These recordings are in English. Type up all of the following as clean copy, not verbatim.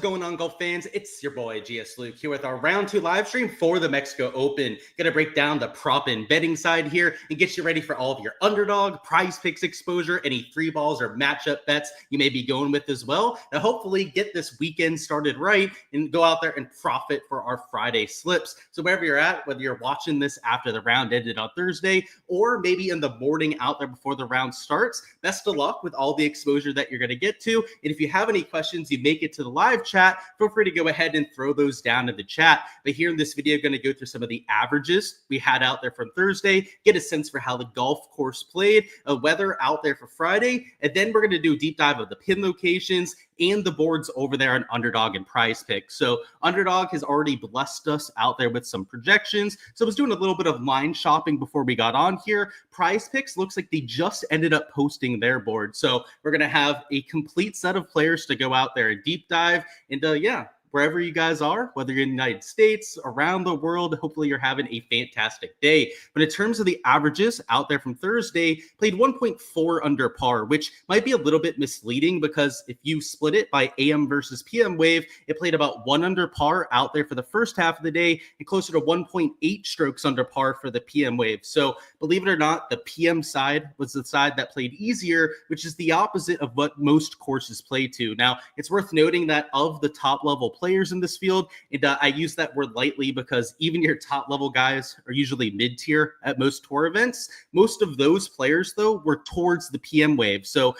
going on, golf fans? It's your boy Gsluke here with our round 2 live stream for the Mexico Open. Gonna break down the prop and betting side here and get you ready for all of your underdog, prize picks exposure, any free balls or matchup bets you may be going with as well. Now, hopefully get this weekend started right and go out there and profit for our Friday slips. So wherever you're at, whether you're watching this after the round ended on Thursday or maybe in the morning out there before the round starts, best of luck with all the exposure that you're gonna get to. And if you have any questions, you make it to the live chat, feel free to go ahead and throw those down in the chat. But here in this video, I'm going to go through some of the averages we had out there from Thursday, get a sense for how the golf course played, weather out there for Friday, and then we're going to do a deep dive of the pin locations and the boards over there on Underdog and Prize Picks. So Underdog has already blessed us out there with some projections. So I was doing a little bit of line shopping before we got on here. Prize Picks looks like they just ended up posting their board. So we're going to have a complete set of players to go out there and deep dive. And yeah, wherever you guys are, whether you're in the United States, around the world, hopefully you're having a fantastic day. But in terms of the averages out there from Thursday, played 1.4 under par, which might be a little bit misleading because if you split it by AM versus PM wave, it played about 1 under par out there for the first half of the day and closer to 1.8 strokes under par for the PM wave. So believe it or not, the PM side was the side that played easier, which is the opposite of what most courses play to. Now, it's worth noting that of the top level players in this field, and I use that word lightly because even your top level guys are usually mid-tier at most tour events. Most of those players, though, were towards the PM wave. So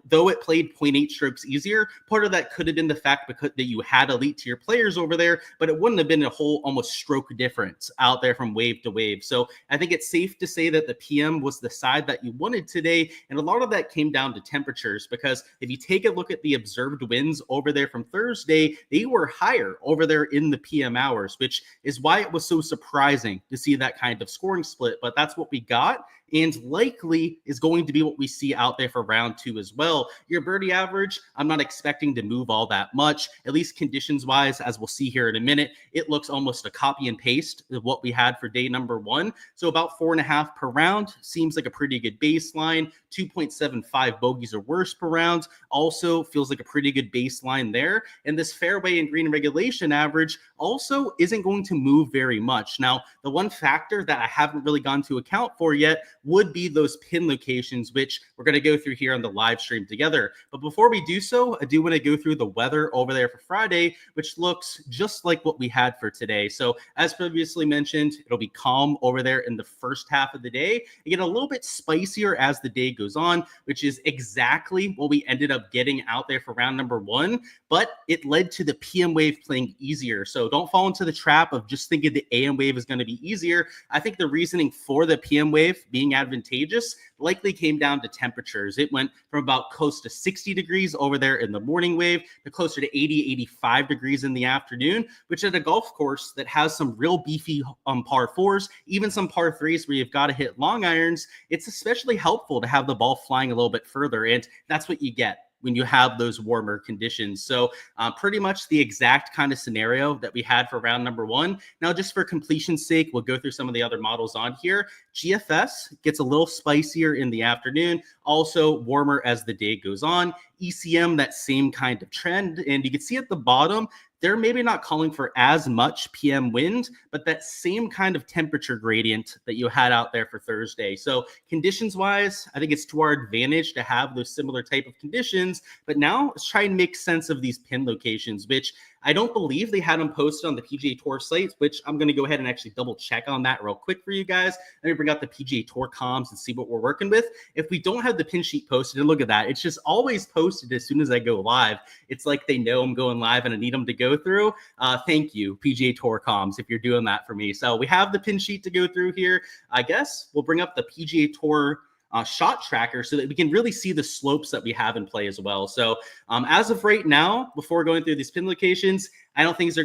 though it played 0.8 strokes easier, part of that could have been the fact that you had elite tier players over there, but it wouldn't have been a whole almost stroke difference out there from wave to wave. So I think it's safe to say that the PM was the side that you wanted today, and a lot of that came down to temperatures because if you take a look at the observed winds over there from Thursday, they were higher over there in the PM hours, which is why it was so surprising to see that kind of scoring split. But that's what we got, and likely is going to be what we see out there for round 2 as well. Your birdie average, I'm not expecting to move all that much, at least conditions wise, as we'll see here in a minute. It looks almost a copy and paste of what we had for day number 1. So about 4.5 per round seems like a pretty good baseline. 2.75 bogeys or worse per round also feels like a pretty good baseline there. And this fairway and green regulation average also isn't going to move very much. Now, the one factor that I haven't really gone to account for yet would be those pin locations, which we're going to go through here on the live stream together. But before we do so, I do want to go through the weather over there for Friday, which looks just like what we had for today. So as previously mentioned, it'll be calm over there in the first half of the day. You get a little bit spicier as the day goes on, which is exactly what we ended up getting out there for round number 1, but it led to the PM wave playing easier. So don't fall into the trap of just thinking the AM wave is going to be easier. I think the reasoning for the PM wave being advantageous likely came down to temperatures. It went from about close to 60 degrees over there in the morning wave to closer to 80, 85 degrees in the afternoon, which at a golf course that has some real beefy par 4s, even some par 3s where you've got to hit long irons, it's especially helpful to have the ball flying a little bit further. And that's what you get when you have those warmer conditions. So pretty much the exact kind of scenario that we had for round number 1. Now, just for completion's sake, we'll go through some of the other models on here. GFS gets a little spicier in the afternoon, also warmer as the day goes on. ECM, that same kind of trend. And you can see at the bottom, they're maybe not calling for as much PM wind, but that same kind of temperature gradient that you had out there for Thursday. So conditions wise, I think it's to our advantage to have those similar type of conditions. But now let's try and make sense of these pin locations, which I don't believe they had them posted on the PGA Tour site, which I'm going to go ahead and actually double check on that real quick for you guys. Let me bring out the PGA Tour comms and see what we're working with. If we don't have the pin sheet posted, and look at that, it's just always posted as soon as I go live. It's like they know I'm going live and I need them to go through. Thank you, PGA Tour comms, if you're doing that for me. So we have the pin sheet to go through here. I guess we'll bring up the PGA Tour shot tracker so that we can really see the slopes that we have in play as well. So as of right now, before going through these pin locations, I don't think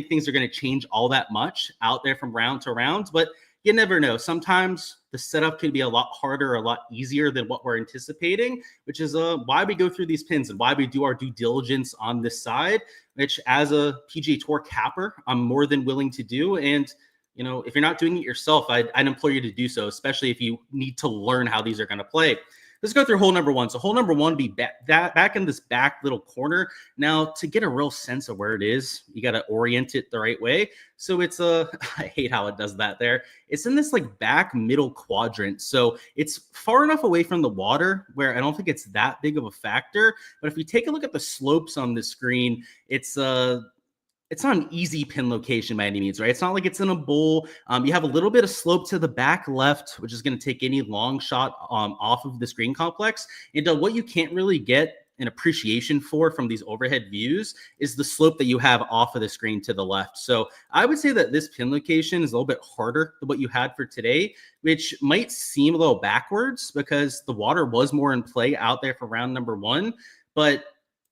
things are going to change all that much out there from round to round, but you never know. Sometimes the setup can be a lot harder, a lot easier than what we're anticipating, which is why we go through these pins and why we do our due diligence on this side, which as a PGA Tour capper, I'm more than willing to do. And you know, if you're not doing it yourself, I'd implore you to do so, especially if you need to learn how these are going to play. Let's go through hole number 1. So hole number 1 be back in this back little corner. Now, to get a real sense of where it is, you got to orient it the right way. So it's I hate how it does that there. It's in this like back middle quadrant. So it's far enough away from the water where I don't think it's that big of a factor. But if we take a look at the slopes on the screen, it's not an easy pin location by any means, right? It's not like it's in a bowl. You have a little bit of slope to the back left, which is going to take any long shot off of this green complex. And what you can't really get an appreciation for from these overhead views is the slope that you have off of the screen to the left. So I would say that this pin location is a little bit harder than what you had for today, which might seem a little backwards because the water was more in play out there for round number 1. But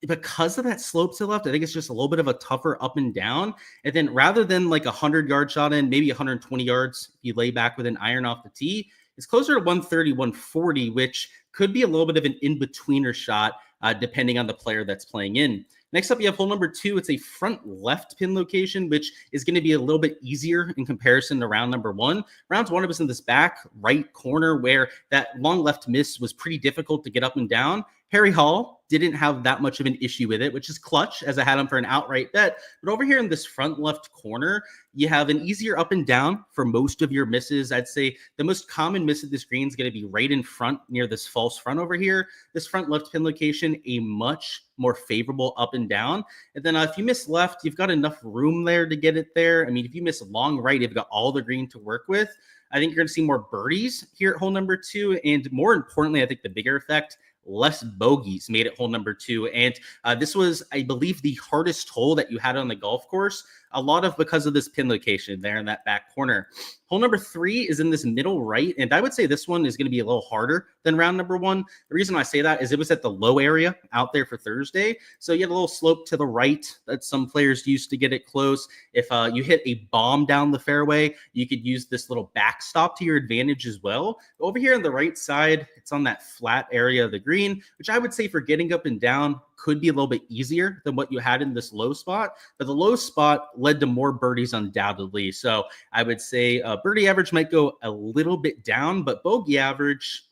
because of that slope to the left, I think it's just a little bit of a tougher up and down. And then rather than like 100-yard shot in, maybe 120 yards, if you lay back with an iron off the tee, it's closer to 130, 140, which could be a little bit of an in-betweener shot, depending on the player that's playing in. Next up, you have hole number 2. It's a front left pin location, which is going to be a little bit easier in comparison to round number 1. Round 1 was in this back right corner where that long left miss was pretty difficult to get up and down. Harry Hall didn't have that much of an issue with it, which is clutch, as I had him for an outright bet. But over here in this front left corner, you have an easier up and down for most of your misses. I'd say the most common miss of the screen is going to be right in front near this false front over here. This front left pin location, a much more favorable up and down. And then if you miss left, you've got enough room there to get it there. I mean, if you miss long right, you've got all the green to work with. I think you're going to see more birdies here at hole number 2. And more importantly, I think the bigger effect, less bogeys made it hole number 2. And this was, I believe, the hardest hole that you had on the golf course. A lot of because of this pin location there in that back corner. Hole number 3 is in this middle right. And I would say this one is going to be a little harder than round number 1. The reason I say that is it was at the low area out there for Thursday. So you had a little slope to the right that some players used to get it close. If you hit a bomb down the fairway, you could use this little backstop to your advantage as well. Over here on the right side, it's on that flat area of the green, which I would say for getting up and down could be a little bit easier than what you had in this low spot. But the low spot led to more birdies undoubtedly. So I would say birdie average might go a little bit down, but bogey average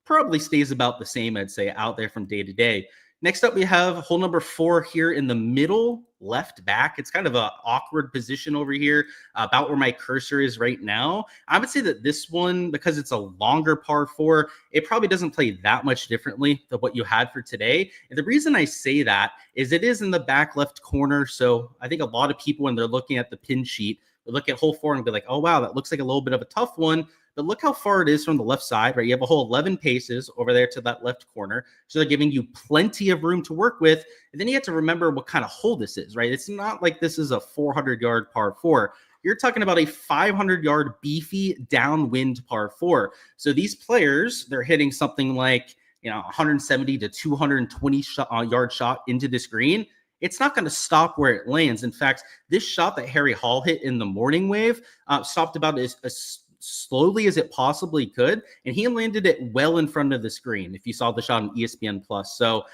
probably stays about the same, I'd say, out there from day to day. Next up, we have hole number 4 here in the middle left back. It's kind of an awkward position over here, about where my cursor is right now. I would say that this one, because it's a longer par 4, it probably doesn't play that much differently than what you had for today. And the reason I say that is it is in the back left corner. So I think a lot of people, when they're looking at the pin sheet, will look at hole 4 and be like, oh, wow, that looks like a little bit of a tough one. But look how far it is from the left side, right? You have a whole 11 paces over there to that left corner. So they're giving you plenty of room to work with. And then you have to remember what kind of hole this is, right? It's not like this is a 400-yard par 4. You're talking about a 500-yard beefy downwind par 4. So these players, they're hitting something like, 170 to 220 yard shot into this green. It's not going to stop where it lands. In fact, this shot that Harry Hall hit in the morning wave stopped about as slowly as it possibly could, and he landed it well in front of the screen if you saw the shot on ESPN Plus. So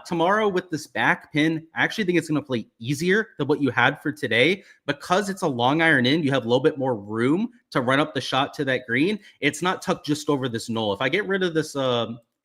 tomorrow with this back pin, I actually think it's going to play easier than what you had for today. Because it's a long iron in, you have a little bit more room to run up the shot to that green. It's not tucked just over this knoll. If I get rid of this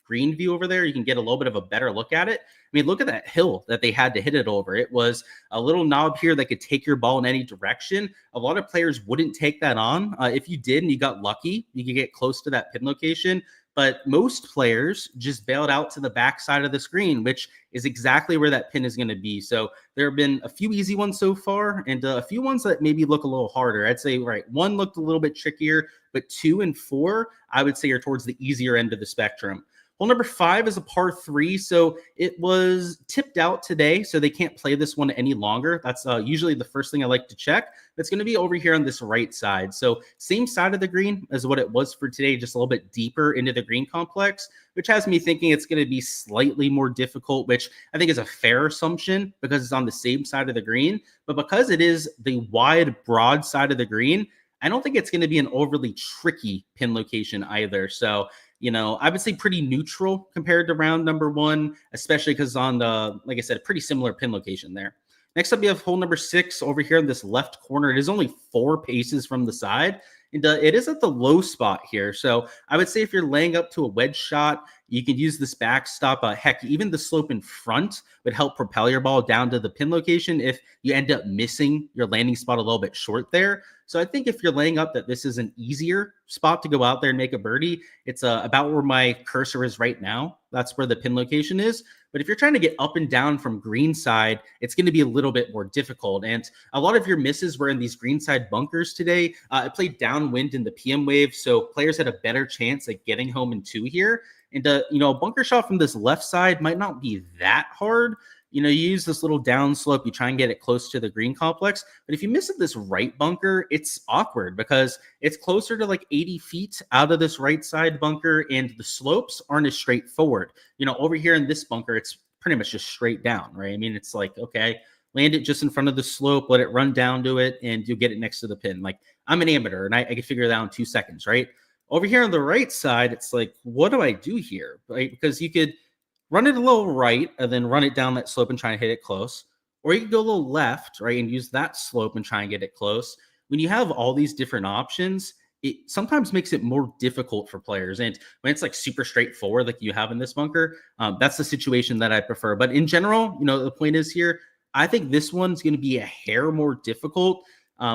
green view over there, you can get a little bit of a better look at it. I mean, look at that hill that they had to hit it over. It was a little knob here that could take your ball in any direction. A lot of players wouldn't take that on. If you did and you got lucky, you could get close to that pin location. But most players just bailed out to the back side of the screen, which is exactly where that pin is going to be. So there have been a few easy ones so far and a few ones that maybe look a little harder. I'd say, right, 1 looked a little bit trickier, but 2 and 4, I would say, are towards the easier end of the spectrum. Hole number 5 is a par 3, so it was tipped out today, so they can't play this one any longer. That's usually the first thing I like to check. It's going to be over here on this right side. So same side of the green as what it was for today, just a little bit deeper into the green complex, which has me thinking it's going to be slightly more difficult, which I think is a fair assumption because it's on the same side of the green. But because it is the wide, broad side of the green, I don't think it's going to be an overly tricky pin location either. So I would say pretty neutral compared to round number 1, especially because on the, like I said, pretty similar pin location there. Next up, you have hole number 6 over here in this left corner. It is only 4 paces from the side. And it is at the low spot here. So I would say if you're laying up to a wedge shot, you can use this backstop. Heck, even the slope in front would help propel your ball down to the pin location if you end up missing your landing spot a little bit short there. So I think if you're laying up that this is an easier spot to go out there and make a birdie, it's about where my cursor is right now. That's where the pin location is. But if you're trying to get up and down from green side, it's going to be a little bit more difficult. And a lot of your misses were in these green side bunkers today. It played downwind in the PM wave, so players had a better chance at getting home in 2 here. And, a bunker shot from this left side might not be that hard. You use this little down slope, you try and get it close to the green complex. But if you miss it this right bunker, it's awkward because it's closer to like 80 feet out of this right side bunker, and the slopes aren't as straightforward. Over here in this bunker, it's pretty much just straight down, right? I mean, it's like, okay, land it just in front of the slope, let it run down to it, and you'll get it next to the pin. Like, I'm an amateur, and I can figure that out in 2 seconds, right? Over here on the right side, it's like, what do I do here? Right? Because you could run it a little right and then run it down that slope and try and hit it close. Or you can go a little left, right, and use that slope and try and get it close. When you have all these different options, it sometimes makes it more difficult for players. And when it's like super straightforward, like you have in this bunker, that's the situation that I prefer. But in general, the point is here, I think this one's going to be a hair more difficult,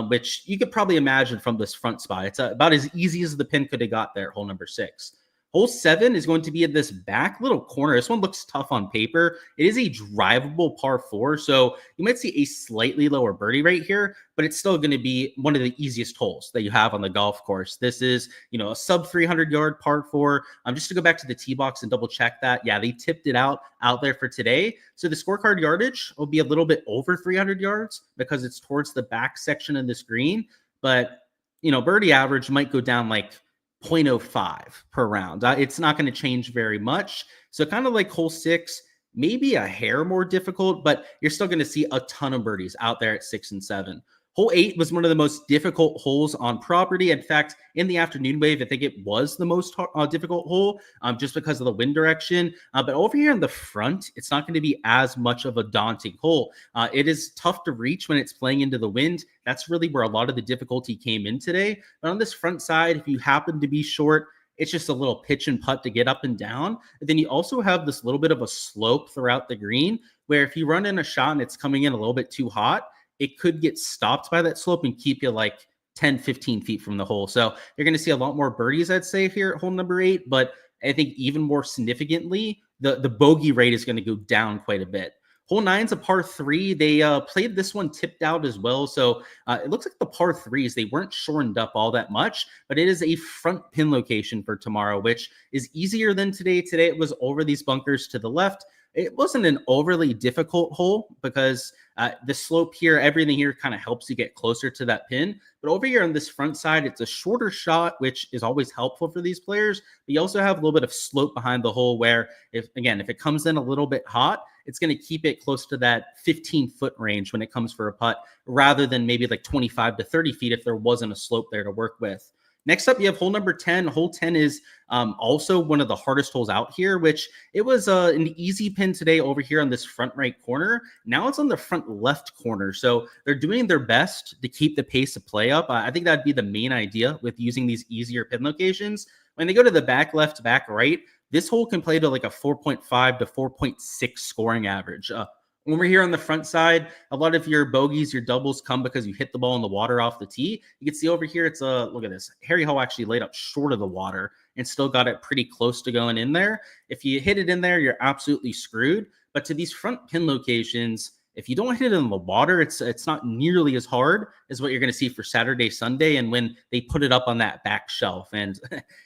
which you could probably imagine from this front spot. It's about as easy as the pin could have got there at hole number 6. Hole 7 is going to be at this back little corner. This one looks tough on paper. It is a drivable par 4, so you might see a slightly lower birdie rate here, but it's still going to be one of the easiest holes that you have on the golf course. This is, a sub 300-yard par 4. Just to go back to the tee box and double check that. Yeah, they tipped it out there for today. So the scorecard yardage will be a little bit over 300 yards because it's towards the back section of this green. But, birdie average might go down like 0.05 per round. It's not going to change very much. So kind of like hole 6, maybe a hair more difficult, but you're still going to see a ton of birdies out there at 6 and 7. Hole 8 was one of the most difficult holes on property. In fact, in the afternoon wave, I think it was the most difficult hole just because of the wind direction. But over here in the front, it's not going to be as much of a daunting hole. It is tough to reach when it's playing into the wind. That's really where a lot of the difficulty came in today. But on this front side, if you happen to be short, it's just a little pitch and putt to get up and down. And then you also have this little bit of a slope throughout the green where if you run in a shot and it's coming in a little bit too hot, it could get stopped by that slope and keep you like 10, 15 feet from the hole. So you're going to see a lot more birdies, I'd say, here at hole number 8. But I think even more significantly, the bogey rate is going to go down quite a bit. Hole 9's a par 3. They played this one tipped out as well. So it looks like the par 3s, they weren't shortened up all that much, but it is a front pin location for tomorrow, which is easier than today. Today it was over these bunkers to the left. It wasn't an overly difficult hole because the slope here, everything here kind of helps you get closer to that pin. But over here on this front side, it's a shorter shot, which is always helpful for these players. But you also have a little bit of slope behind the hole where, if it comes in a little bit hot, it's going to keep it close to that 15-foot range when it comes for a putt, rather than maybe like 25 to 30 feet if there wasn't a slope there to work with. Next up, you have hole number 10. Hole 10 is also one of the hardest holes out here, which it was an easy pin today over here on this front right corner. Now it's on the front left corner. So they're doing their best to keep the pace of play up. I think that'd be the main idea with using these easier pin locations. When they go to the back left, back right, this hole can play to like a 4.5 to 4.6 scoring average. When we're here on the front side, a lot of your bogeys, your doubles come because you hit the ball in the water off the tee. You can see over here, it's look at this. Harry Hall actually laid up short of the water and still got it pretty close to going in there. If you hit it in there, you're absolutely screwed. But to these front pin locations, if you don't hit it in the water, it's not nearly as hard as what you're going to see for Saturday, Sunday, and when they put it up on that back shelf. And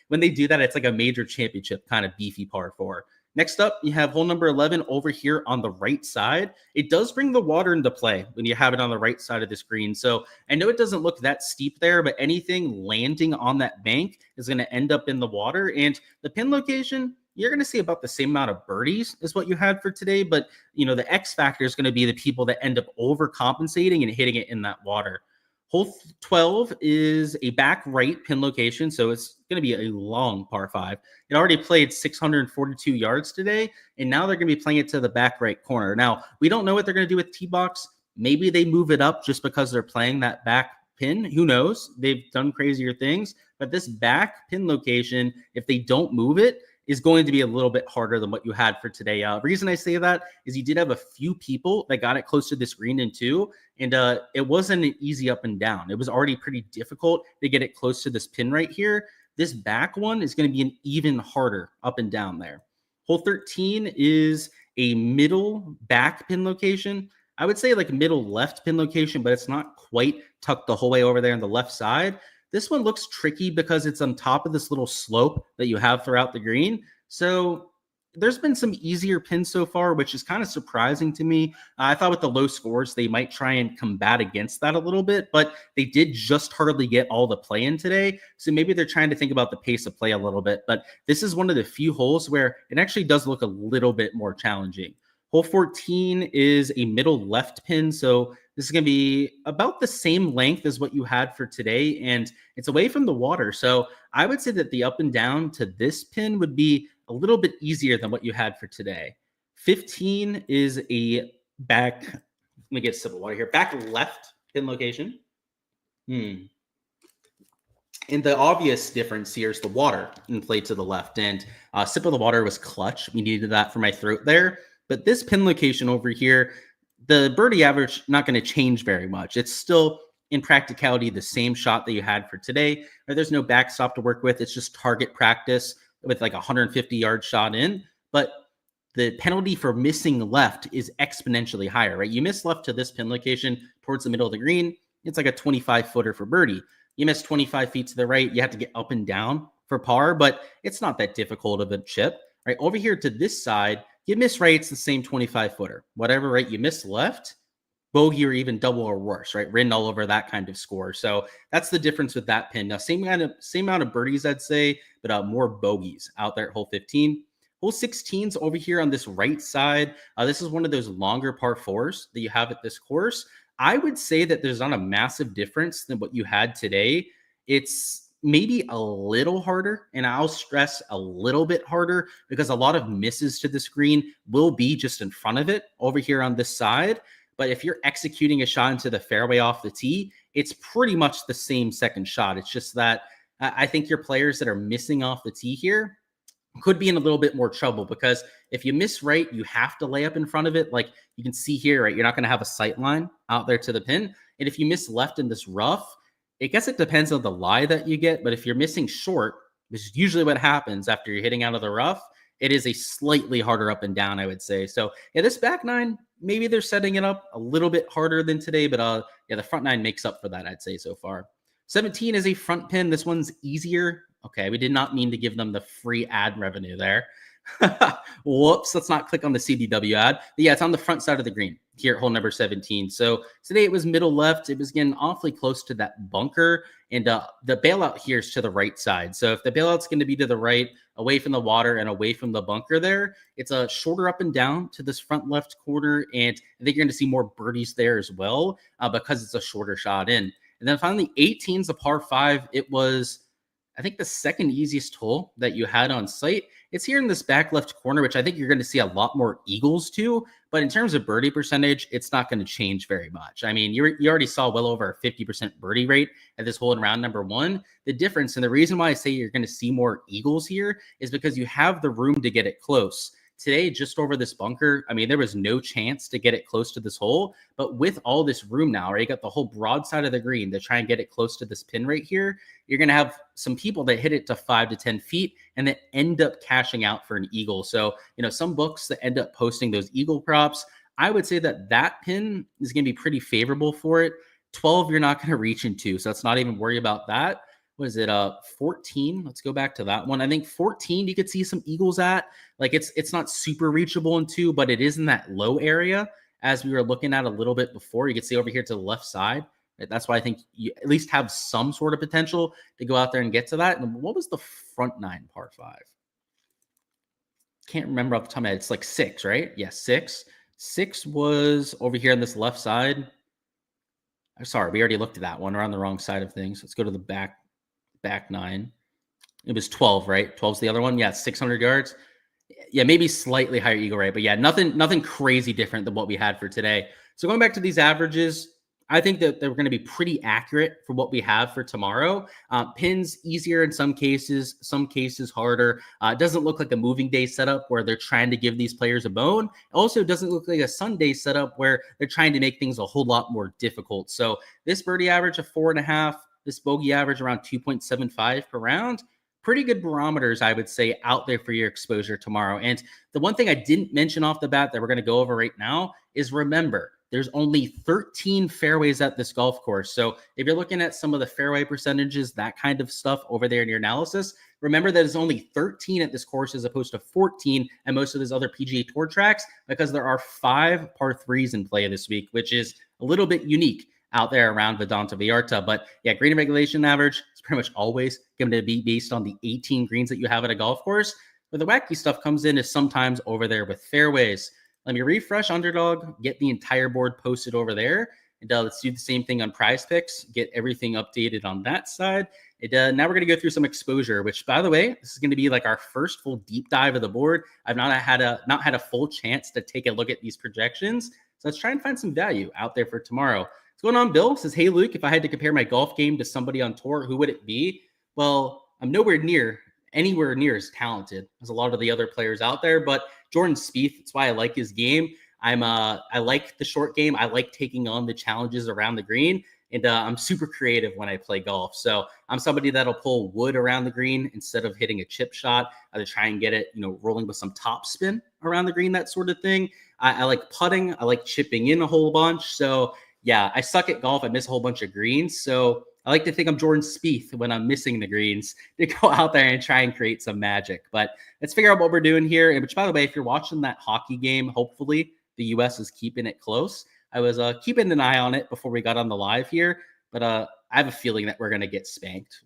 when they do that, it's like a major championship kind of beefy par 4. Next up, you have hole number 11 over here on the right side. It does bring the water into play when you have it on the right side of the screen. So I know it doesn't look that steep there, but anything landing on that bank is going to end up in the water. And the pin location, you're going to see about the same amount of birdies as what you had for today. But, the X factor is going to be the people that end up overcompensating and hitting it in that water. Hole 12 is a back right pin location, so it's going to be a long par 5. It already played 642 yards today, and now they're going to be playing it to the back right corner. Now, we don't know what they're going to do with tee box. Maybe they move it up just because they're playing that back pin, who knows? They've done crazier things, but this back pin location, if they don't move it, is going to be a little bit harder than what you had for today. Reason I say that is you did have a few people that got it close to this green in two, and it wasn't an easy up and down. It was already pretty difficult to get it close to this pin right here. This back one is going to be an even harder up and down there. Hole 13 is a middle back pin location. I would say like middle left pin location, but it's not quite tucked the whole way over there on the left side. This one looks tricky because it's on top of this little slope that you have throughout the green. So there's been some easier pins so far, which is kind of surprising to me. I thought with the low scores, they might try and combat against that a little bit, but they did just hardly get all the play in today. So maybe they're trying to think about the pace of play a little bit, but this is one of the few holes where it actually does look a little bit more challenging. Hole 14 is a middle left pin. So this is going to be about the same length as what you had for today, and it's away from the water. So I would say that the up and down to this pin would be a little bit easier than what you had for today. 15 is a back, let me get a sip of water here, back left pin location. And the obvious difference here is the water in play to the left, and sip of the water was clutch. We needed that for my throat there. But this pin location over here, the birdie average not going to change very much. It's still, in practicality, the same shot that you had for today. There's no backstop to work with. It's just target practice with like a 150-yard shot in. But the penalty for missing left is exponentially higher, right? You miss left to this pin location towards the middle of the green, it's like a 25-footer for birdie. You miss 25 feet to the right, you have to get up and down for par, but it's not that difficult of a chip, right? Over here to this side, you miss right, it's the same 25-footer. Whatever, right? You miss left, bogey or even double or worse, right? Written all over that kind of score. So that's the difference with that pin. Now, same amount of birdies, I'd say, but more bogeys out there at hole 15. Hole 16's over here on this right side. This is one of those longer par fours that you have at this course. I would say that there's not a massive difference than what you had today. It's maybe a little harder, and I'll stress a little bit harder because a lot of misses to the screen will be just in front of it over here on this side. But if you're executing a shot into the fairway off the tee, it's pretty much the same second shot. It's just that I think your players that are missing off the tee here could be in a little bit more trouble, because if you miss right, you have to lay up in front of it. Like you can see here, right? You're not going to have a sight line out there to the pin. And if you miss left in this rough, I guess it depends on the lie that you get, but if you're missing short, which is usually what happens after you're hitting out of the rough, it is a slightly harder up and down, I would say. So yeah, this back nine, maybe they're setting it up a little bit harder than today, but yeah, the front nine makes up for that, I'd say so far. 17 is a front pin. This one's easier. Okay, we did not mean to give them the free ad revenue there. Whoops, let's not click on the CDW ad. But yeah, it's on the front side of the green here at hole number 17. So today it was middle left. It was getting awfully close to that bunker, and the bailout here is to the right side. So if the bailout's going to be to the right, away from the water and away from the bunker there, it's a shorter up and down to this front left corner, and I think you're going to see more birdies there as well because it's a shorter shot in. And then finally, 18's a par 5. It was, I think, the second easiest hole that you had on site. It's here in this back left corner, which I think you're going to see a lot more eagles too. But in terms of birdie percentage, it's not going to change very much. I mean, you already saw well over a 50% birdie rate at this hole in round number 1. The difference, and the reason why I say you're going to see more eagles here, is because you have the room to get it close. Today, just over this bunker, I mean, there was no chance to get it close to this hole, but with all this room now, right, you got the whole broad side of the green to try and get it close to this pin right here. You're going to have some people that hit it to 5 to 10 feet and that end up cashing out for an eagle. So, you know, some books that end up posting those eagle props, I would say that that pin is going to be pretty favorable for it. 12, you're not going to reach into, so let's not even worry about that. What is it? 14. Let's go back to that one. I think 14, you could see some eagles at. Like it's not super reachable in 2, but it is in that low area as we were looking at a little bit before. You can see over here to the left side. That's why I think you at least have some sort of potential to go out there and get to that. And what was the front 9 par 5? Can't remember off the top of my head. It's like 6, right? Yeah, 6. 6 was over here on this left side. I'm sorry, we already looked at that one. We're on the wrong side of things. Let's go to the back 9. It was 12, right? 12's the other one. Yeah, 600 yards. Yeah, maybe slightly higher eagle rate, but yeah, nothing crazy different than what we had for today. So going back to these averages, I think that they're going to be pretty accurate for what we have for tomorrow. Pins easier in some cases harder. It doesn't look like a moving day setup where they're trying to give these players a bone. Also, it doesn't look like a Sunday setup where they're trying to make things a whole lot more difficult. So this birdie average of 4.5, this bogey average around 2.75 per round. Pretty good barometers, I would say, out there for your exposure tomorrow. And the one thing I didn't mention off the bat that we're going to go over right now is remember, there's only 13 fairways at this golf course. So if you're looking at some of the fairway percentages, that kind of stuff over there in your analysis, remember that it's only 13 at this course as opposed to 14 at most of these other PGA Tour tracks, because there are 5 par 3s in play this week, which is a little bit unique out there around Vidanta, Vallarta. But yeah, green regulation average is pretty much always going to be based on the 18 greens that you have at a golf course. Where the wacky stuff comes in is sometimes over there with fairways. Let me refresh Underdog, get the entire board posted over there. And let's do the same thing on Prize Picks, get everything updated on that side. Now we're going to go through some exposure, which, by the way, this is going to be like our first full deep dive of the board. I've not had a full chance to take a look at these projections. So let's try and find some value out there for tomorrow. What's going on, Bill? Says, hey, Luke, if I had to compare my golf game to somebody on tour, who would it be? Well, I'm anywhere near as talented as a lot of the other players out there, but Jordan Spieth, that's why I like his game. I like the short game. I like taking on the challenges around the green, and I'm super creative when I play golf. So I'm somebody that'll pull wood around the green instead of hitting a chip shot. I'll try and get it, rolling with some top spin around the green, that sort of thing. I like putting. I like chipping in a whole bunch. So yeah, I suck at golf. I miss a whole bunch of greens. So I like to think I'm Jordan Spieth when I'm missing the greens to go out there and try and create some magic. But let's figure out what we're doing here. And which, by the way, if you're watching that hockey game, hopefully the U.S. is keeping it close. I was keeping an eye on it before we got on the live here, but I have a feeling that we're going to get spanked.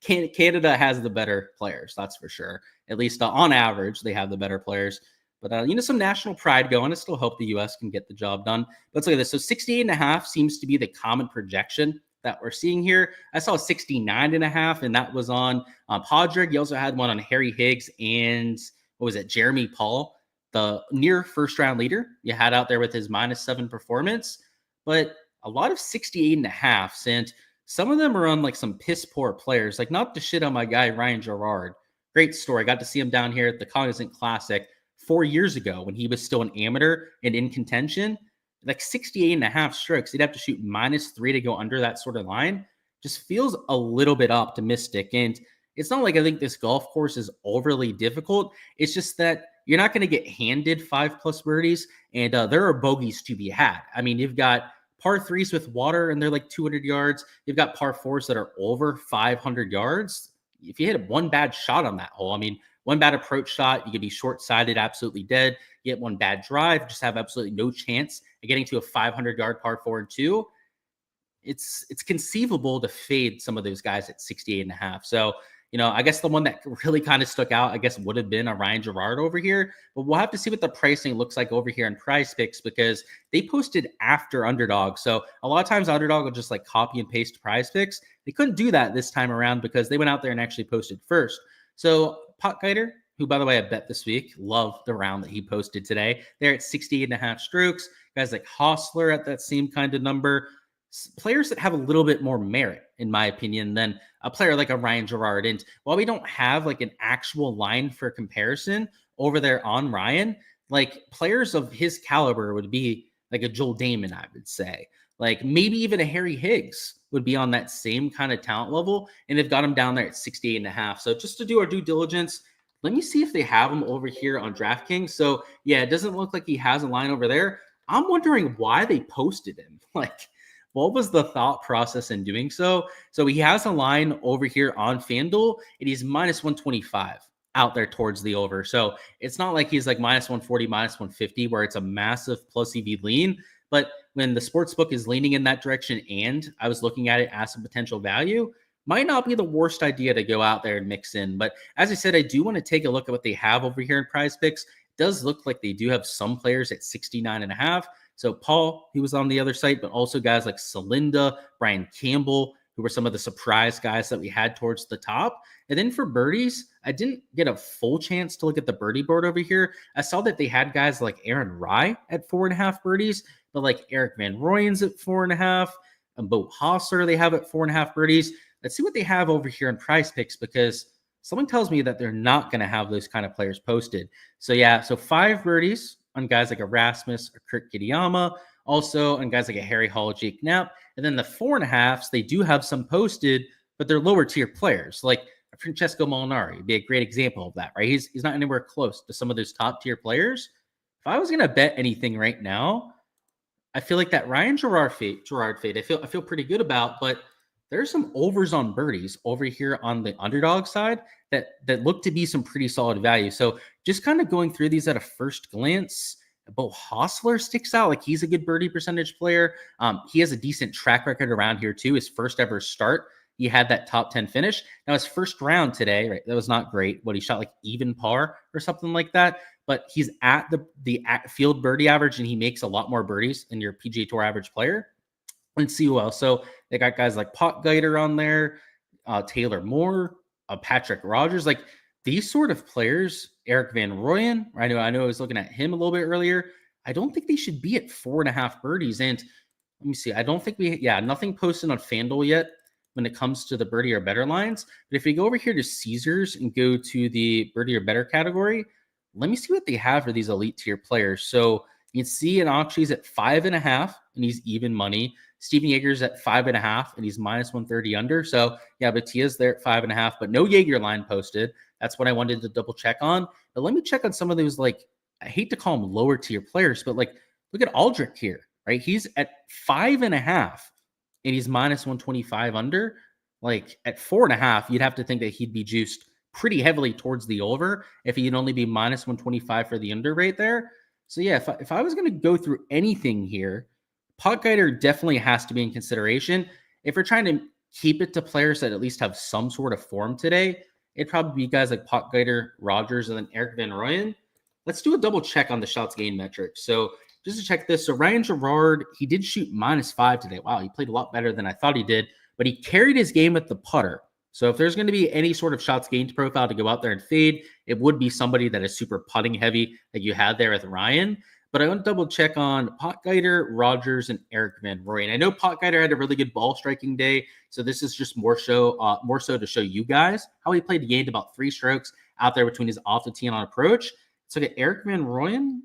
Canada has the better players, that's for sure. At least on average, they have the better players. But, some national pride going. I still hope the U.S. can get the job done. Let's look at this. So 68.5 seems to be the common projection that we're seeing here. I saw 69.5, and that was on Podrick. You also had one on Harry Higgs and what was it, Jeremy Paul, the near first round leader you had out there with his -7 performance. But a lot of 68.5s, and some of them are on like some piss poor players. Like, not to shit on my guy Ryan Gerard. Great story. Got to see him down here at the Cognizant Classic 4 years ago when he was still an amateur and in contention. Like 68.5 strokes, he'd have to shoot -3 to go under that sort of line. Just feels a little bit optimistic. And it's not like I think this golf course is overly difficult. It's just that you're not going to get handed 5+ birdies, and there are bogeys to be had. I mean, you've got par 3s with water, and they're like 200 yards. You've got par 4s that are over 500 yards. If you hit one bad shot on that hole, I mean, one bad approach shot, you could be short-sighted, absolutely dead. You get one bad drive, just have absolutely no chance of getting to a 500-yard par 4 and 2. It's conceivable to fade some of those guys at 68.5. So, I guess the one that really kind of stuck out, I guess, would have been a Ryan Gerard over here. But we'll have to see what the pricing looks like over here in Prize Picks, because they posted after Underdog. So a lot of times Underdog will just like copy and paste Prize Picks. They couldn't do that this time around because they went out there and actually posted first. So Potgieter, who, by the way, I bet this week, loved the round that he posted today. They're at 68.5 strokes. Guys like Hostler at that same kind of number. Players that have a little bit more merit, in my opinion, than a player like a Ryan Gerard. And while we don't have like an actual line for comparison over there on Ryan, like players of his caliber would be like a Joel Damon, I would say. Like maybe even a Harry Higgs would be on that same kind of talent level. And they've got him down there at 68.5. So just to do our due diligence, let me see if they have him over here on Draftkings. So yeah, it doesn't look like he has a line over there. I'm wondering why they posted him. Like, what was the thought process in doing so? So he has a line over here on Fanduel, and he's -125 out there towards the over. So it's not like he's like -140, -150, where it's a massive plus EV lean. But when the sports book is leaning in that direction, and I was looking at it as a potential value, might not be the worst idea to go out there and mix in. But as I said, I do want to take a look at what they have over here in Prize Picks. It does look like they do have some players at 69.5. So Paul, he was on the other site, but also guys like Celinda, Brian Campbell, who were some of the surprise guys that we had towards the top. And then for birdies, I didn't get a full chance to look at the birdie board over here. I saw that they had guys like Aaron Rai at 4.5 birdies, but like Eric Van Rooyen's at 4.5, and Bo Hossler they have at 4.5 birdies. Let's see what they have over here in Prize Picks, because someone tells me that they're not going to have those kind of players posted. So yeah, so 5 birdies on guys like Erasmus or Kurt Kitayama, also on guys like a Harry Hall, Jake Knapp. And then the 4.5s, they do have some posted, but they're lower tier players. Like Francesco Molinari would be a great example of that, right? He's not anywhere close to some of those top tier players. If I was going to bet anything right now, I feel like that Ryan Gerard fade, I feel pretty good about, but there's some overs on birdies over here on the underdog side that look to be some pretty solid value. So just kind of going through these at a first glance, Bo Hossler sticks out. Like, he's a good birdie percentage player. He has a decent track record around here too. His first ever start, he had that top 10 finish. Now his first round today, right, that was not great. What, he shot like even par or something like that. But he's at the field birdie average, and he makes a lot more birdies than your PGA Tour average player. Let's see who else. So they got guys like Potgieter on there, Taylor Moore, Patrick Rogers. Like, these sort of players, Eric Van Rooyen, I know I was looking at him a little bit earlier. I don't think they should be at 4.5 birdies. And let me see. I don't think nothing posted on Fanduel yet when it comes to the birdie or better lines. But if we go over here to Caesars and go to the birdie or better category, let me see what they have for these elite tier players. So you can see an Akshi's at 5.5, and he's even money. Steven Yeager's at 5.5, and he's minus 130 under. So yeah, Batia's there at 5.5, but no Yeager line posted. That's what I wanted to double check on. But let me check on some of those, like, I hate to call them lower tier players, but like, look at Aldrich here, right? He's at 5.5, and he's minus 125 under. Like, at 4.5, you'd have to think that he'd be juiced pretty heavily towards the over if he'd only be minus 125 for the under right there. So yeah, if I was going to go through anything here, Potgieter definitely has to be in consideration. If we're trying to keep it to players that at least have some sort of form today, it'd probably be guys like Potgieter, Rogers, and then Eric Van Rooyen. Let's do a double check on the shots gained metrics. So just to check this, so Ryan Gerard, he did shoot -5 today. Wow, he played a lot better than I thought he did, but he carried his game with the putter. So if there's going to be any sort of shots gained profile to go out there and fade, it would be somebody that is super putting heavy like you had there with Ryan. But I want to double check on Potgieter, Rogers, and Eric Van Rooyen. I know Potgieter had a really good ball striking day, so this is just more so to show you guys how he played. He gained about 3 strokes out there between his off the tee and on approach. So get Eric Van Rooyen.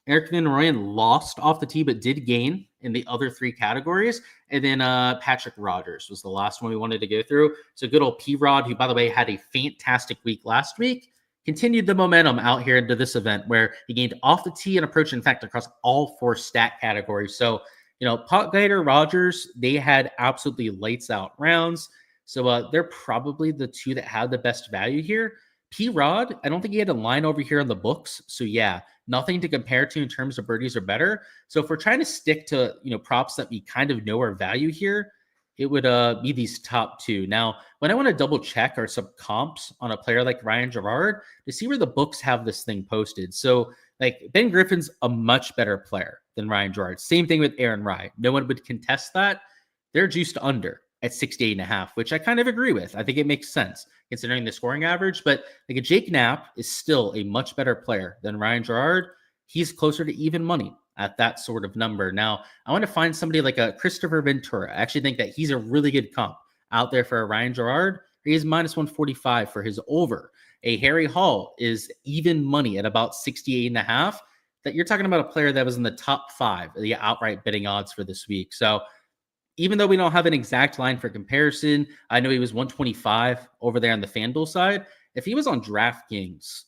Eric Van Rooyen lost off the tee, but did gain in the other 3 categories. And then Patrick Rogers was the last one we wanted to go through. So good old P-Rod, who, by the way, had a fantastic week last week, continued the momentum out here into this event where he gained off the tee and approach, in fact, across all 4 stat categories. So, Potgieter, Rogers, they had absolutely lights out rounds. So they're probably the 2 that have the best value here. P-Rod, I don't think he had a line over here on the books. So yeah, nothing to compare to in terms of birdies or better. So if we're trying to stick to, props that we kind of know are value here, it would be these top 2. Now, when I want to double check are some comps on a player like Ryan Gerard to see where the books have this thing posted. So like, Ben Griffin's a much better player than Ryan Gerard. Same thing with Aaron Rai. No one would contest that. They're juiced under at 68.5, which I kind of agree with. I think it makes sense considering the scoring average, but like a Jake Knapp is still a much better player than Ryan Gerard. He's closer to even money at that sort of number. Now, I want to find somebody like a Christopher Ventura. I actually think that he's a really good comp out there for a Ryan Gerard. He is -145 for his over. A Harry Hall is even money at about 68.5. That you're talking about a player that was in the top 5 of the outright betting odds for this week. So even though we don't have an exact line for comparison, I know he was 125 over there on the FanDuel side. If he was on Draftkings,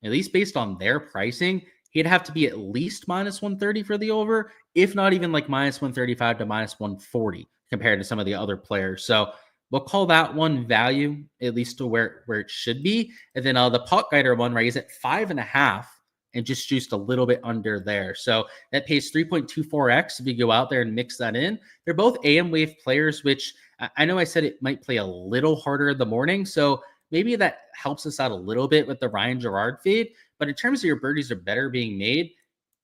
at least based on their pricing, he'd have to be at least -130 for the over, if not even like -135 to -140 compared to some of the other players. So we'll call that one value, at least to where it should be. And then the Potgieter one, right, is at 5.5 and just juiced a little bit under there. So that pays 3.24x if you go out there and mix that in. They're both AM wave players, which I know I said it might play a little harder in the morning. So maybe that helps us out a little bit with the Ryan Gerard fade. But in terms of your birdies are better being made,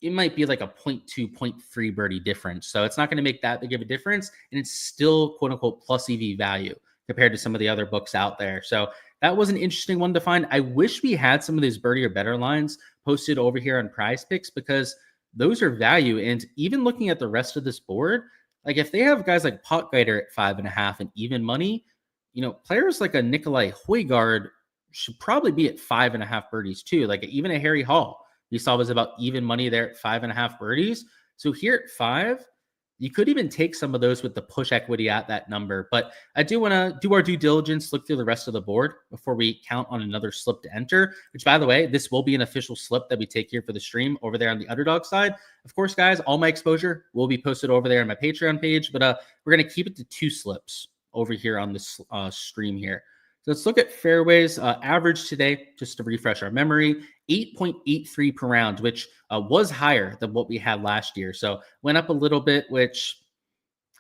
it might be like a 0.2, 0.3 birdie difference. So it's not going to make that big of a difference. And it's still quote unquote plus EV value compared to some of the other books out there. So that was an interesting one to find. I wish we had some of these birdie or better lines posted over here on Prize Picks, because those are value. And even looking at the rest of this board, like if they have guys like Pot Guider at 5.5 and even money, players like a Nikolai Højgaard should probably be at 5.5 birdies too. Like even a Harry Hall, we saw was about even money there at 5.5 birdies. So here at 5, you could even take some of those with the push equity at that number. But I do want to do our due diligence, look through the rest of the board before we count on another slip to enter, which, by the way, this will be an official slip that we take here for the stream over there on the Underdog side. Of course, guys, all my exposure will be posted over there on my Patreon page, but we're going to keep it to 2 slips over here on this stream here. So let's look at fairways. Average today, just to refresh our memory, 8.83 per round, which was higher than what we had last year. So went up a little bit, which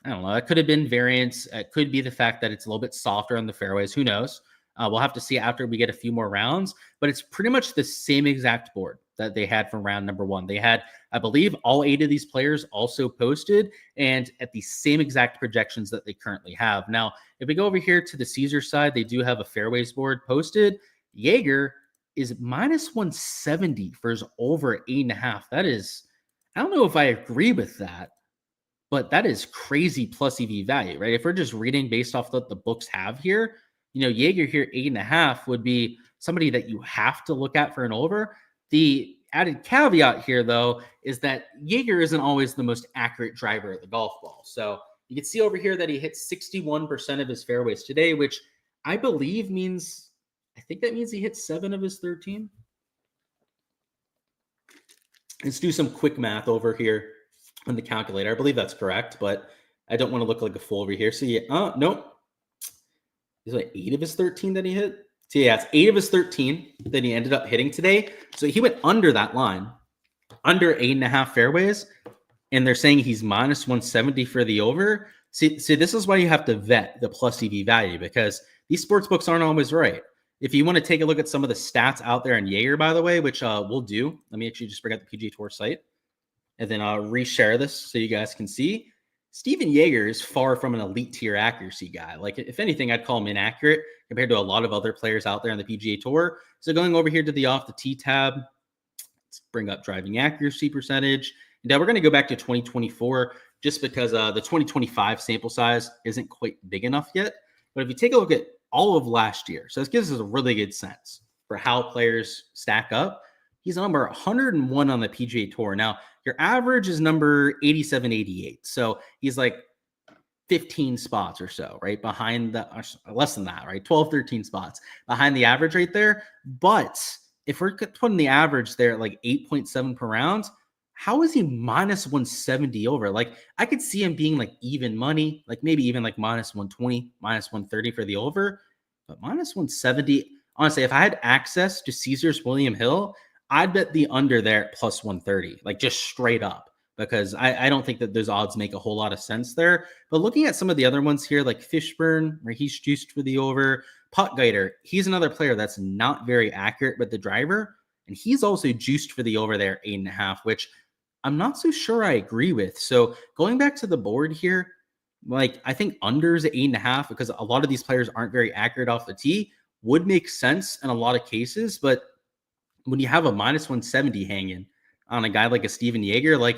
I don't know. It could have been variance. It could be the fact that it's a little bit softer on the fairways. Who knows? We'll have to see after we get a few more rounds, but it's pretty much the same exact board that they had from round number 1. They had, I believe, all 8 of these players also posted and at the same exact projections that they currently have. Now, if we go over here to the Caesars side, they do have a fairways board posted. Jaeger is minus 170 for his over 8.5. That is, I don't know if I agree with that, but that is crazy plus EV value, right? If we're just reading based off what the books have here, Jaeger here 8.5 would be somebody that you have to look at for an over. The added caveat here, though, is that Jaeger isn't always the most accurate driver of the golf ball. So you can see over here that he hit 61% of his fairways today, which I believe means, I think that means he hit 7 of his 13. Let's do some quick math over here on the calculator. I believe that's correct, but I don't want to look like a fool over here. So yeah, nope. Is it 8 of his 13 that he hit? So yeah, it's 8 of his 13 that he ended up hitting today. So he went under that line, under 8.5 fairways, and they're saying he's minus 170 for the over. See, this is why you have to vet the plus EV value, because these sports books aren't always right. If you want to take a look at some of the stats out there in Jaeger, by the way, which we'll do. Let me actually just bring up the PGA Tour site, and then I'll reshare this so you guys can see. Steven Jaeger is far from an elite tier accuracy guy. Like, if anything, I'd call him inaccurate compared to a lot of other players out there on the PGA Tour. So going over here to the off the tee tab, let's bring up driving accuracy percentage. And now we're going to go back to 2024 just because the 2025 sample size isn't quite big enough yet. But if you take a look at all of last year, so this gives us a really good sense for how players stack up. He's number 101 on the PGA Tour. Now, your average is number 87, 88. So he's like 15 spots or so, right? Behind the, less than that, right? 12, 13 spots behind the average right there. But if we're putting the average there at like 8.7 per round, how is he minus 170 over? Like, I could see him being like even money, like maybe even like minus 120, minus 130 for the over, but minus 170. Honestly, if I had access to Caesars William Hill, I'd bet the under there at plus 130, like just straight up, because I don't think that those odds make a whole lot of sense there. But looking at some of the other ones here, like Fishburne, where he's juiced for the over, Potgeider, he's another player that's not very accurate with the driver, and he's also juiced for the over there, 8.5, which I'm not so sure I agree with. So going back to the board here, like I think unders at 8.5, because a lot of these players aren't very accurate off the tee, would make sense in a lot of cases. But when you have a minus 170 hanging on a guy like a Steven Jaeger, like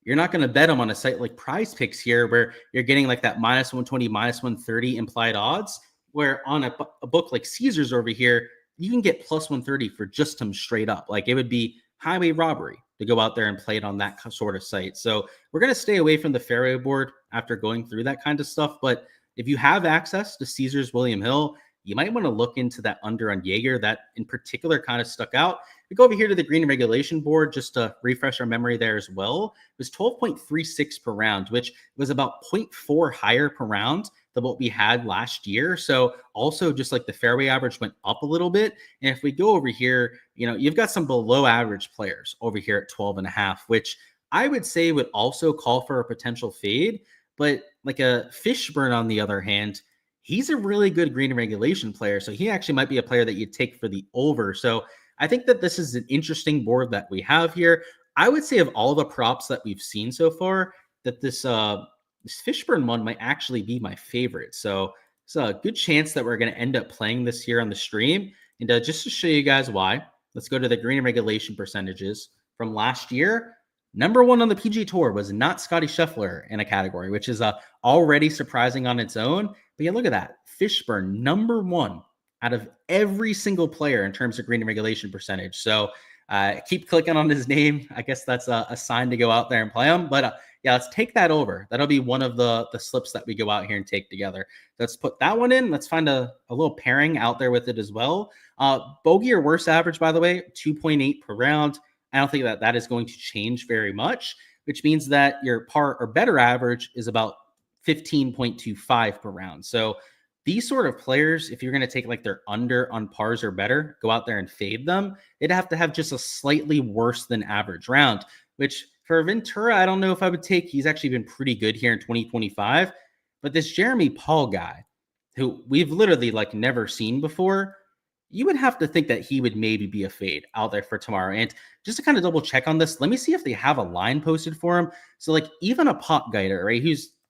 you're not going to bet him on a site like Prize Picks here, where you're getting like that minus 120, minus 130 implied odds, where on a book like Caesars over here, you can get plus 130 for just him straight up. Like it would be highway robbery to go out there and play it on that sort of site. So we're going to stay away from the fairway board after going through that kind of stuff. But if you have access to Caesars William Hill, you might want to look into that under on Jaeger. That in particular kind of stuck out. We go over here to the green regulation board just to refresh our memory there as well. It was 12.36 per round, which was about 0.4 higher per round than what we had last year. So also just like the fairway average went up a little bit. And if we go over here, you've got some below average players over here at 12.5, which I would say would also call for a potential fade. But like a Fishburne, on the other hand, he's a really good green regulation player. So he actually might be a player that you'd take for the over. So I think that this is an interesting board that we have here. I would say of all the props that we've seen so far, that this Fishburne one might actually be my favorite. So it's a good chance that we're going to end up playing this here on the stream. And just to show you guys why, let's go to the green and regulation percentages from last year. Number one on the PG Tour was not Scotty Scheffler in a category, which is already surprising on its own. But yeah, look at that. Fishburne, number one out of every single player in terms of green and regulation percentage. So keep clicking on his name. I guess that's a sign to go out there and play him. But yeah, let's take that over. That'll be one of the slips that we go out here and take together. Let's put that one in. Let's find a little pairing out there with it as well. Bogey or worse average, by the way, 2.8 per round. I don't think that is going to change very much, which means that your par or better average is about 15.25 per round. So these sort of players, if you're going to take like their under on pars or better, go out there and fade them, they'd have to have just a slightly worse than average round, which for Ventura, I don't know if I would take. He's actually been pretty good here in 2025. But this Jeremy Paul guy, who we've literally like never seen before, you would have to think that he would maybe be a fade out there for tomorrow. And just to kind of double check on this, let me see if they have a line posted for him. So like even a pop guider, right,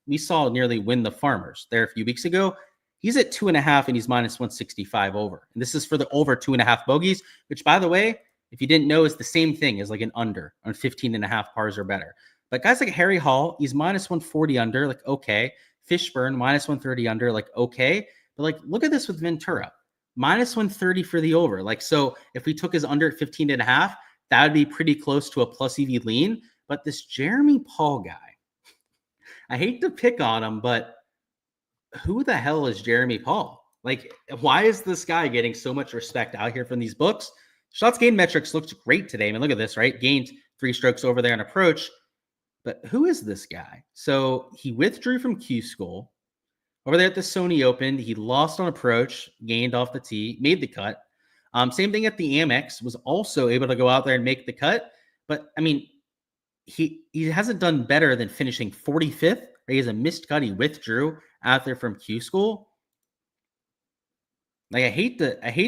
we saw nearly win the Farmers there a few weeks ago. He's at 2.5 and he's minus 165 over. And this is for the over 2.5 bogeys, which by the way, if you didn't know, is the same thing as like an under on 15.5 pars or better. But guys like Harry Hall, he's minus 140 under, like okay. Fishburne, minus 130 under, like okay. But like look at this with Ventura. Minus 130 for the over. Like, so if we took his under at 15.5, that would be pretty close to a plus EV lean. But this Jeremy Paul guy, I hate to pick on him, but who the hell is Jeremy Paul? Like, why is this guy getting so much respect out here from these books? Shots gained metrics looked great today. I mean, look at this, right? Gained 3 strokes over there on approach. But who is this guy? So he withdrew from Q School. Over there at the Sony Open, he lost on approach, gained off the tee, made the cut. Same thing at the Amex, was also able to go out there and make the cut. But, I mean, he hasn't done better than finishing 45th. Right? He has a missed cut. He withdrew out there from Q School. Like, I hate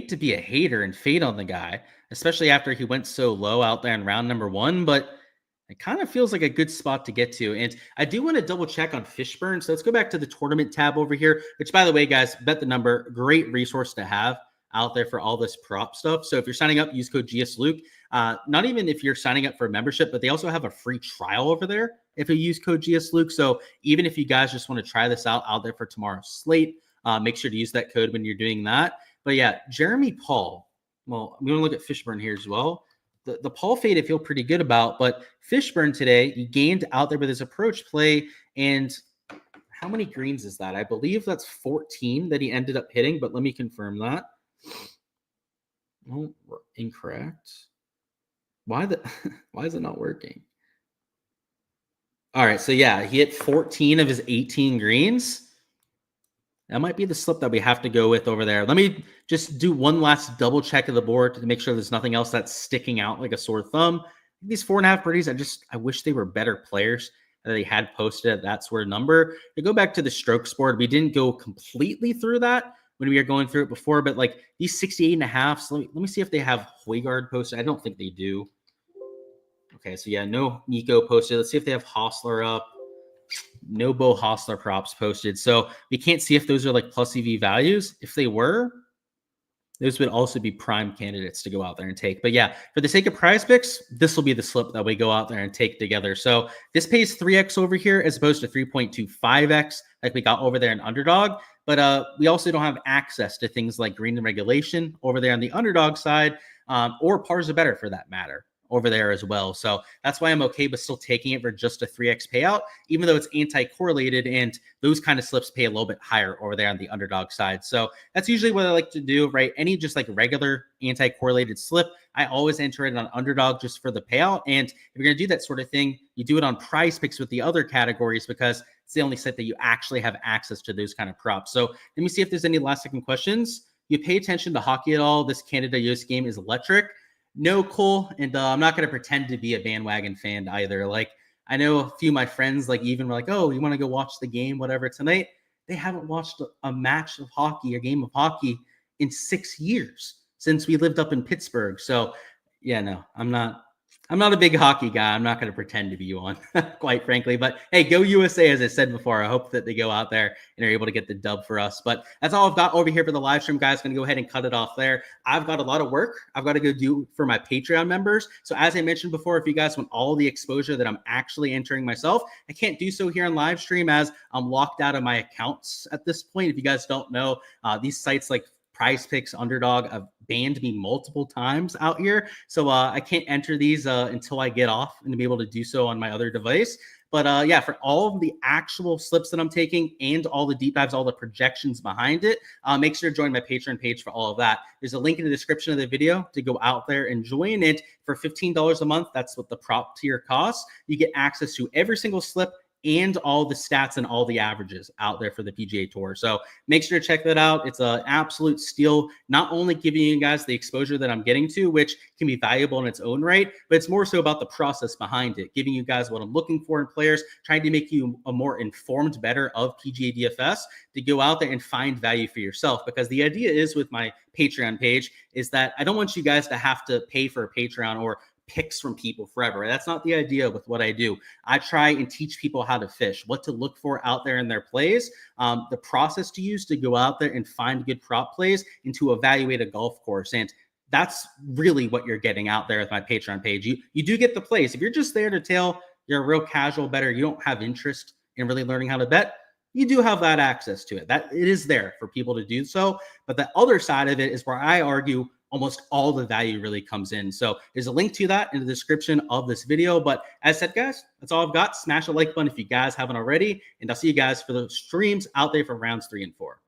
to be a hater and fade on the guy, especially after he went so low out there in round number 1, but it kind of feels like a good spot to get to. And I do want to double check on Fishburne. So let's go back to the tournament tab over here, which by the way, guys, bet the number, great resource to have out there for all this prop stuff. So if you're signing up, use code Gsluke. Not even if you're signing up for a membership, but they also have a free trial over there if you use code Gsluke. So even if you guys just want to try this out there for tomorrow's slate, make sure to use that code when you're doing that. But yeah, Jeremy Paul. Well, I'm going to look at Fishburne here as well. The Paul fade I feel pretty good about, but Fishburne today, he gained out there with his approach play. And how many greens is that? I believe that's 14 that he ended up hitting, but let me confirm that. Oh, incorrect. Why is it not working? All right, so yeah, he hit 14 of his 18 greens. That might be the slip that we have to go with over there. Let me just do one last double check of the board to make sure there's nothing else that's sticking out like a sore thumb. These 4.5 birdies, I wish they were better players that they had posted at that sort of number. To go back to the strokes board, we didn't go completely through that when we were going through it before, but like these 68.5, so let me see if they have Højgaard posted. I don't think they do. Okay, so yeah, no Nico posted. Let's see if they have Hostler up. No Bo Hostler props posted. So we can't see if those are like plus EV values. If they were, those would also be prime candidates to go out there and take. But yeah, for the sake of prize picks, this will be the slip that we go out there and take together. So this pays 3x over here as opposed to 3.25x like we got over there in Underdog. But we also don't have access to things like green and regulation over there on the Underdog side, or pars are better for that matter over there as well. So that's why I'm okay with still taking it for just a 3x payout, even though it's anti-correlated and those kind of slips pay a little bit higher over there on the Underdog side. So that's usually what I like to do, right? Any just like regular anti-correlated slip, I always enter it on Underdog just for the payout. And if you're going to do that sort of thing, you do it on Prize Picks with the other categories because it's the only site that you actually have access to those kind of props. So let me see if there's any last second questions. You pay attention to hockey at all? This Canada-US game is electric. No, Cole, and I'm not going to pretend to be a bandwagon fan either. Like, I know a few of my friends, like, even were like, oh, you want to go watch the game, whatever, tonight? They haven't watched a match of hockey or game of hockey in 6 years since we lived up in Pittsburgh. So, yeah, no, I'm not I'm not a big hockey guy. I'm not going to pretend to be one, quite frankly. But hey, go USA, as I said before. I hope that they go out there and are able to get the dub for us. But that's all I've got over here for the live stream, guys. Going to go ahead and cut it off there. I've got a lot of work I've got to go do for my Patreon members. So as I mentioned before, if you guys want all the exposure that I'm actually entering myself, I can't do so here on live stream as I'm locked out of my accounts at this point. If you guys don't know, these sites like Prize Picks, Underdog have banned me multiple times out here. So I can't enter these until I get off and to be able to do so on my other device. But yeah, for all of the actual slips that I'm taking and all the deep dives, all the projections behind it, make sure to join my Patreon page for all of that. There's a link in the description of the video to go out there and join it for $15 a month. That's what the prop tier costs. You get access to every single slip and all the stats and all the averages out there for the PGA Tour. So make sure to check that out. It's an absolute steal, not only giving you guys the exposure that I'm getting to, which can be valuable in its own right, but it's more so about the process behind it, giving you guys what I'm looking for in players, trying to make you a more informed better of PGA DFS to go out there and find value for yourself. Because the idea is with my Patreon page is that I don't want you guys to have to pay for a Patreon or picks from people forever. That's not the idea with what I do. I try and teach people how to fish, what to look for out there in their plays, the process to use to go out there and find good prop plays and to evaluate a golf course. And that's really what you're getting out there with my Patreon page. You do get the plays. If you're just there to tell you're a real casual bettor, you don't have interest in really learning how to bet, you do have that access to it. That it is there for people to do so. But the other side of it is where I argue almost all the value really comes in. So there's a link to that in the description of this video. But as said, guys, that's all I've got. Smash the like button if you guys haven't already. And I'll see you guys for the streams out there for rounds 3 and 4.